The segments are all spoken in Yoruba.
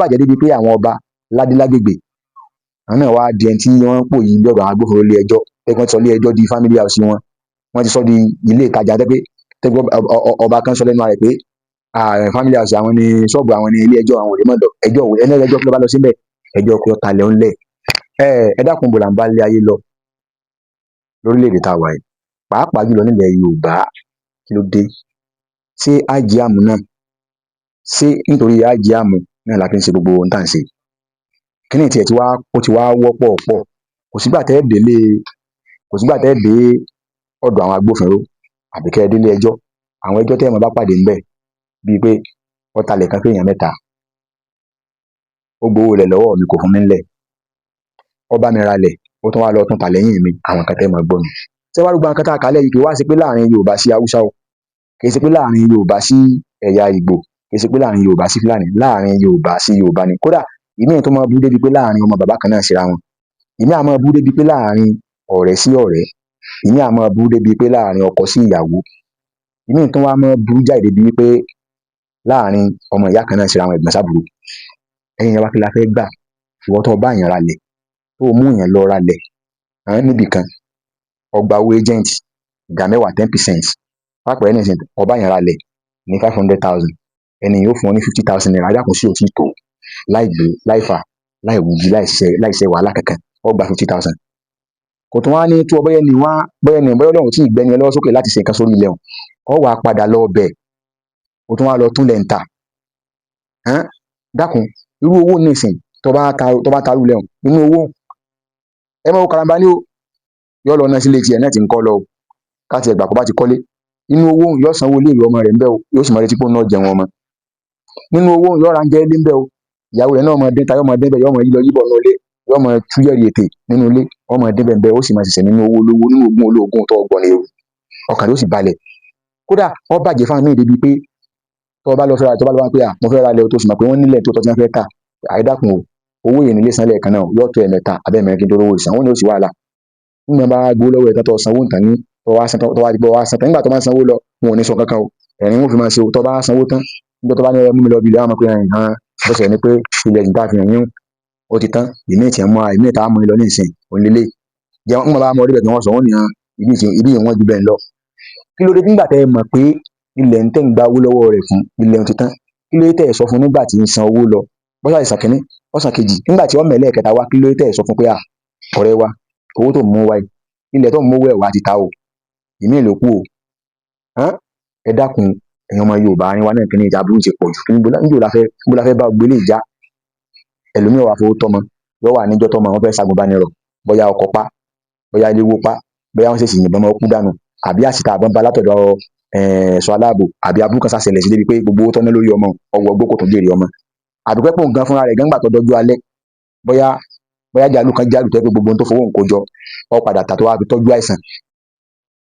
bàjẹ́ débi pé àwọn ọba ládélágbègbè àwọn náà wá di ẹni tí wọ́n ń pò yìí lọ́dọ̀ àwọn agbófinró ilé ẹjọ́ pé wọ́n ti sọ ilé ẹjọ́ di family house wọ́n ti sọ di ilé ìtajà tẹ́gbẹ́ ọba kan sọ lẹ́nu rẹ̀ pé family house àwọn ni ṣọ́ọ̀bù àwọn ni ilé ẹjọ́ àwọn òde mọ́dọ̀ ẹjọ́ ẹni ẹjọ́ kí ló bá lọ síbẹ̀ ẹjọ́ kí ó talẹ̀ ńlẹ̀ ẹ dákun bò là ń bá lé ayé lọ lórílẹ̀‐èdè tá a wà yìí pàápàá jùlọ nílẹ̀ Yorùbá kí ló dé ṣé ájíàmù náà ṣé nítorí ájíàmù náà la fi ń ṣe gbogbo ohun tá à ń ṣe kí ni tiẹ̀ ó ti wá wọ́pọ̀ pọ̀ kò sígbà tẹ́ dé ọ̀dọ̀ àwọn agbófinró àbí kẹ́ ẹ délé ẹjọ́ àwọn ẹjọ́ tẹ́ ẹ mọ̀ bá pàdé ńbẹ̀ bíi pé ọ̀talẹ̀ kan fẹ́yàn mẹ́ta ó gbowó rẹ̀ lọ́wọ́ mi kò fún mi ńlẹ̀ ọba mi ralẹ̀ ó tún wá lọ tún ta lẹ́yìn mi àwọn kan tẹ́ ẹ mọ̀ gbọ́ mi ṣé wàá gbogbo àwọn kan tá a kà lẹ́yìn kì í wá sí pé láàrin Yorùbá sí Haúsá o kì í ṣe pé láàrin Yorùbá sí ẹ̀yà Ìgbò kì í ṣe pé láàrin Yorùbá sí Fúlàní láàrin Yorùbá sí Yorùbá ni kódà ìmí tó máa bú débi pé láàrin ọmọ bàbá kan náà síra wọn ìmí àmọ́ bú débi pé láàrin ọ̀rẹ́ sí ọ̀rẹ́ ìmí àmọ́ bú débi pé láàrin ọkọ sí ìyàwó ìmí tó wá mọ́ bú jáde débi pé láàrin ọmọ ìyá kan náà síra wọn ẹ̀gbọ́n sábúrò ẹ̀yin yẹn wá kí la fẹ́ gbà ìwọ tó bá yẹn ralẹ̀ tó mú yẹn lọ ralẹ̀ níbì kan ọgbà owó agent ìdá mẹ́wàá 10% pápẹ́ ẹni ìsìn ọba yẹn ralẹ̀ ní 500,000 ẹni yóò fún ọ ní 50,000 naira adákùn sí òtí tó láì gbé láì fà láì wùjí láìṣe wàhálà kankan ọgbà 50,000 kò tún wá ní tó bọ́yẹ́ ni Ọlọ́run tí ìgbẹ́ni ẹ lọ́wọ́ sókè láti ṣe nǹkan sórí ilẹ̀ ọ wà padà lọ bẹ̀ ó tún wá lọ tún lẹ̀ ń ta dákun irú owó nísìn tó bá tarú lẹ́hùn nínú owó ẹ mọ̀ karamba ní o yọ lọ náà sílé tiẹ̀ náà ti ń kọ́ lọ o káàtì ẹgbà kó bá ti kọ́lé nínú owó yọ sanwó ilé ìwé ọmọ rẹ̀ ń bẹ́ o yóò sì mọ retí pé ó náà jẹun ọmọ nínú owó yọ ra ń jẹ́ ilé ń bẹ́ o ìyàwó rẹ̀ náà mọ dẹ́ta yọ mọ dẹ́bẹ̀ yọ mọ yílọ yíbọ̀ náà lé yọ mọ túyẹ̀rì ètè nínú ilé ọmọ dẹ́bẹ̀ ń bẹ́ ó sì máa ṣiṣẹ́ nínú owó olówó nínú ogún olóògùn tó ọgbọ̀n ní ewu ọkàn ló sì balẹ̀ kódà wọ́n bàjẹ́ fáwọn míì débi pé tó bá lọ fẹ́ ra tó bá lọ wá pé mo fẹ́ ra ilẹ̀ tó sì mọ̀ pé wọ́n nílẹ̀ tó tọ́ tí wọ́n fẹ́ tà àìdákun o owó yìí nílé sanlẹ̀ kan náà yóò tó ẹ̀mẹ́ta abẹ́mẹ́rin kí n tó rówó ìsàn wọn ni ó sì wàhálà nígbà bá gbó lọ́wọ́ ẹ̀ka tó sanwó nǹkan ní tó wá san tán nígbà tó bá sanwó lọ wọn ò ní sọ kankan o ẹ̀rín wọn fi máa ṣe o tó bá sanwó tán nígbà tó bá ní mú mi lọ bí ilé àwọn ọmọ pé ẹ̀rín hàn bọ́sẹ̀ ni pé ilẹ̀ ìgbà fi hàn yín ó ti tán ìmí ìtì mọ́ ìmí ìta mú mi lọ ní ìsìn onílé jẹun nígbà bá mọ orí bẹ̀ tí wọ́n sọ wọ́n ní hàn ibi ìwọ̀n ju bẹ́ẹ̀ lọ kí ló dé nígbà tẹ́ ẹ mọ̀ pé ilẹ̀ ń tẹ́ ń gba owó lọ́wọ́ rẹ̀ fún ilẹ̀ ti tán kí ló dé tẹ́ ẹ sọ fún nígbà tí ń san owó lọ bọ́sà ìsàn kínní ọ̀sán kejì nígbà tí ọmọ ẹlẹ́ẹ̀kẹta wá kí ló dé tẹ́ ẹ sọ fún pé ọ̀rẹ́ wa owó tó mú wáyé ilẹ̀ tó mú wẹ̀ wá ti ta o ìmí ìlú kú o ẹ dákun ẹ̀yin ọmọ Yorùbá ni wá náà kí ní ìjà burú ti pọ̀ jù níbo la fẹ́ bá gbélé ìjà ẹlòmíì wà fowó tọmọ yọ wà níjọ́ tọmọ wọn fẹ́ ṣàgùnbánirọ̀ bóyá ọkọ̀ pa bóyá ilé wó pa bóyá wọn ṣèṣì yìnbọn mọ́ kú dànù àbí àṣìta àbọ̀n bá látọ̀dọ̀ ẹ̀ṣọ́ aláàbò àbí abúlé kan ṣàṣẹlẹ̀ sí débi pé gbogbo owó tọ́ná lórí ọmọ ọwọ́ gbókò tó jèrè ọmọ àdúpẹ́ pò ń gan fúnra rẹ̀ gángbà tó dọ́jú alẹ́ bóyá jàlú kan jálù tó yẹ pé gbogbo ohun tó fowó nǹkó jọ ọ padà tà tó wá fi tọ́jú àìsàn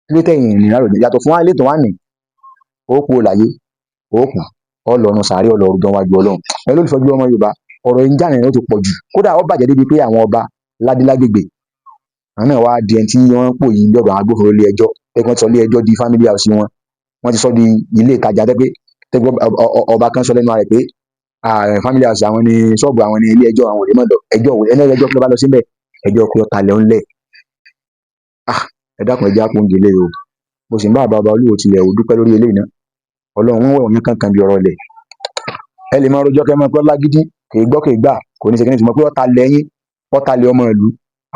kí ló tẹ̀yìn ìrìnà rò yàtọ̀ fún wa ilé tó wà ní òkú láyé òkú ọlọ́run sàárẹ̀ ọlọ́run gan wájú Ọlọ́run ẹ ló lè fọjú ọmọ Yorùbá ọ̀rọ̀ ìjà nìyẹn ó ti pọ̀ jù kódà ó bàjẹ́ débi pé àwọn ọba ládélágbègbè àwọn náà wá di ẹni tí wọ́n ń pò yìí lọ́dọ̀ àwọn agbófinró ilé ẹjọ́ tẹ́gbọ́n ti sọ ilé ẹjọ́ di family house wọ́n ti sọ di ilé ìtajà tẹ́gbọ́n ọba kan sọ lẹ́nu rẹ̀ pé family house àwọn ni ṣọ́ọ̀bù àwọn ni ilé ẹjọ́ àwọn òde mọ́dọ̀ ẹjọ́ ẹni ẹjọ́ kí ló bá lọ síbẹ̀ ẹjọ́ kí ó talẹ̀ ńlẹ̀ ẹ dákun ẹjẹ́ àpò oúnjẹ lẹ́yìn o mo sì ń bá bàbá olúwo tilẹ̀ ò dúpẹ́ lórí eléyìí náà Ọlọ́run wọ̀ yín kankan bí ọ̀rọ̀ lẹ̀ ẹ lè máa rojọ́ kẹ́ mọ́ pé lágídí kì í gbọ́ kì í gbà kò ní ṣe kí ní tìmọ̀ pé ọ̀tá lẹ́yìn ọ̀tá lé ọmọ ìlú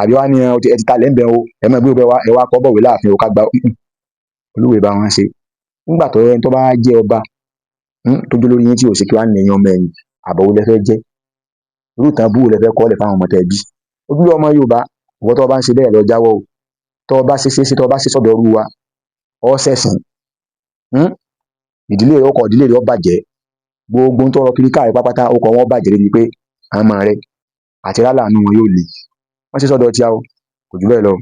àbí wá ní ẹ ti talẹ̀ ń bẹ̀ o ẹ máa gbé ẹ wá kọ́ bọ̀wé láàfin òkà gba olúwo ìbá wọn ṣe nígbà tó ẹni tó bá jẹ́ ọba tó jó lórí yín tí ò sí kí wá nìyẹn ọmọ ẹ̀yìn àbọ̀wò lẹ fẹ́ jẹ́ irú ìtàn búwo lẹ fẹ́ kọ́ lẹ̀ fáwọn ọmọ tẹ̀ bí ojú ọmọ Yorùbá ìwọ tó bá ń ṣe bẹ́ẹ̀ lọ jáwọ́ o tó bá ṣe sọ́dọ̀ ọrú wa ọ sẹ̀sìn ìdílé rẹ ọkọ̀ ìdílé rẹ ọ bàjẹ́ gbogbo ń tọrọ kiri káàrí pápátá ọkọ̀ wọn bàjẹ́ débi pé àmọ́ rẹ àti rálà àánú wọn yóò le wọ́n ṣe sọ́dọ̀ tí a o kò jù bẹ́ẹ̀ lọ.